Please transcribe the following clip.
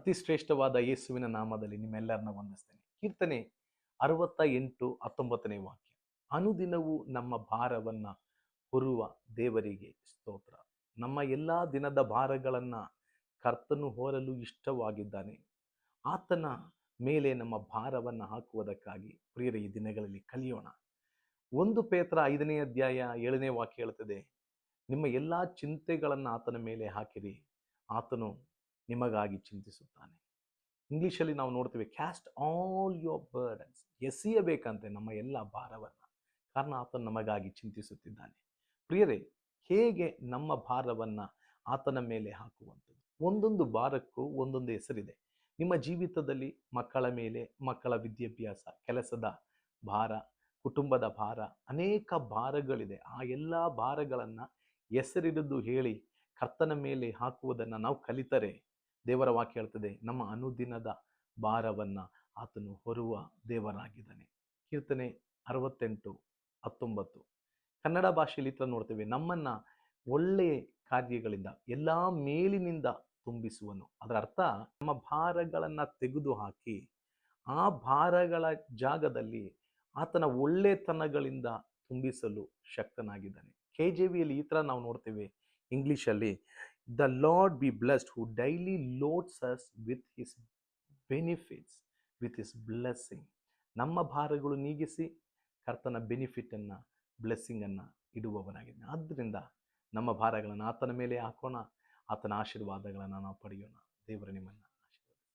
ಅತಿ ಶ್ರೇಷ್ಠವಾದ ಯೇಸುವಿನ ನಾಮದಲ್ಲಿ ನಿಮ್ಮೆಲ್ಲರನ್ನ ವಂದಿಸ್ತೇನೆ. ಕೀರ್ತನೆ 68:19 ವಾಕ್ಯ. ಅನುದಿನವೂ ನಮ್ಮ ಭಾರವನ್ನ ಹೊರುವ ದೇವರಿಗೆ ಸ್ತೋತ್ರ. ನಮ್ಮ ಎಲ್ಲಾ ದಿನದ ಭಾರಗಳನ್ನ ಕರ್ತನು ಹೊರಲು ಇಷ್ಟವಾಗಿದ್ದಾನೆ. ಆತನ ಮೇಲೆ ನಮ್ಮ ಭಾರವನ್ನ ಹಾಕುವುದಕ್ಕಾಗಿ ಪ್ರಿಯರ ಈ ದಿನಗಳಲ್ಲಿ ಕಲಿಯೋಣ. 1 ಪೇತ್ರ 5ನೇ ಅಧ್ಯಾಯ 7ನೇ ವಾಕ್ಯ ಹೇಳುತ್ತದೆ, ನಿಮ್ಮ ಎಲ್ಲಾ ಚಿಂತೆಗಳನ್ನು ಆತನ ಮೇಲೆ ಹಾಕಿರಿ, ಆತನು ನಿಮಗಾಗಿ ಚಿಂತಿಸುತ್ತಾನೆ. ಇಂಗ್ಲಿಷಲ್ಲಿ ನಾವು ನೋಡ್ತೀವಿ, ಕ್ಯಾಸ್ಟ್ ಆಲ್ ಯೋರ್ ಬರ್ಡನ್ಸ್. ಎಸೆಯಬೇಕಂತೆ ನಮ್ಮ ಎಲ್ಲ ಭಾರವನ್ನ, ಕಾರಣ ಆತನು ನಮಗಾಗಿ ಚಿಂತಿಸುತ್ತಿದ್ದಾನೆ. ಪ್ರಿಯರೇ, ಹೇಗೆ ನಮ್ಮ ಭಾರವನ್ನ ಆತನ ಮೇಲೆ ಹಾಕುವಂಥದ್ದು? ಒಂದೊಂದು ಭಾರಕ್ಕೂ ಒಂದೊಂದು ಹೆಸರಿದೆ. ನಿಮ್ಮ ಜೀವಿತದಲ್ಲಿ ಮಕ್ಕಳ ಮೇಲೆ, ಮಕ್ಕಳ ವಿದ್ಯಾಭ್ಯಾಸ, ಕೆಲಸದ ಭಾರ, ಕುಟುಂಬದ ಭಾರ, ಅನೇಕ ಭಾರಗಳಿದೆ. ಆ ಎಲ್ಲ ಭಾರಗಳನ್ನು ಹೆಸರಿಡಿದು ಹೇಳಿ ಕರ್ತನ ಮೇಲೆ ಹಾಕುವುದನ್ನು ನಾವು ಕಲಿತರೆ, ದೇವರ ವಾಕ್ಯ ಹೇಳ್ತದೆ, ನಮ್ಮ ಅನುದಿನದ ಭಾರವನ್ನು ಆತನು ಹೊರುವ ದೇವರಾಗಿದ್ದಾನೆ. ಕೀರ್ತನೆ 68:19 ಕನ್ನಡ ಭಾಷೆಯಲ್ಲಿ ಈ ಥರ ನೋಡ್ತೇವೆ, ನಮ್ಮನ್ನು ಒಳ್ಳೆಯ ಕಾರ್ಯಗಳಿಂದ ಎಲ್ಲ ಮೇಲಿನಿಂದ ತುಂಬಿಸುವನು. ಅದರ ಅರ್ಥ, ನಮ್ಮ ಭಾರಗಳನ್ನು ತೆಗೆದು ಹಾಕಿ ಆ ಭಾರಗಳ ಜಾಗದಲ್ಲಿ ಆತನ ಒಳ್ಳೆತನಗಳಿಂದ ತುಂಬಿಸಲು ಶಕ್ತನಾಗಿದ್ದಾನೆ. KJVಯಲ್ಲಿ ಈ ಥರ ನಾವು ನೋಡ್ತೇವೆ, ಇಂಗ್ಲಿಷಲ್ಲಿ, the lord B blessed who daily loads us with his benefits, with his blessing. ನಮ್ಮ ಭಾರಗಳು ನೀಗಿಸಿ ಕರ್ತನ ಬೆನಿಫಿಟನ್ನು, ಬ್ಲೆಸ್ಸಿಂಗನ್ನು ಇಡುವವನಾಗಿದ್ದಾನೆ. ಆದ್ದರಿಂದ ನಮ್ಮ ಭಾರಗಳನ್ನು ಆತನ ಮೇಲೆ ಹಾಕೋಣ, ಆತನ ಆಶೀರ್ವಾದಗಳನ್ನು ನಾವು ಪಡೆಯೋಣ. ದೇವರು ನಿಮ್ಮನ್ನು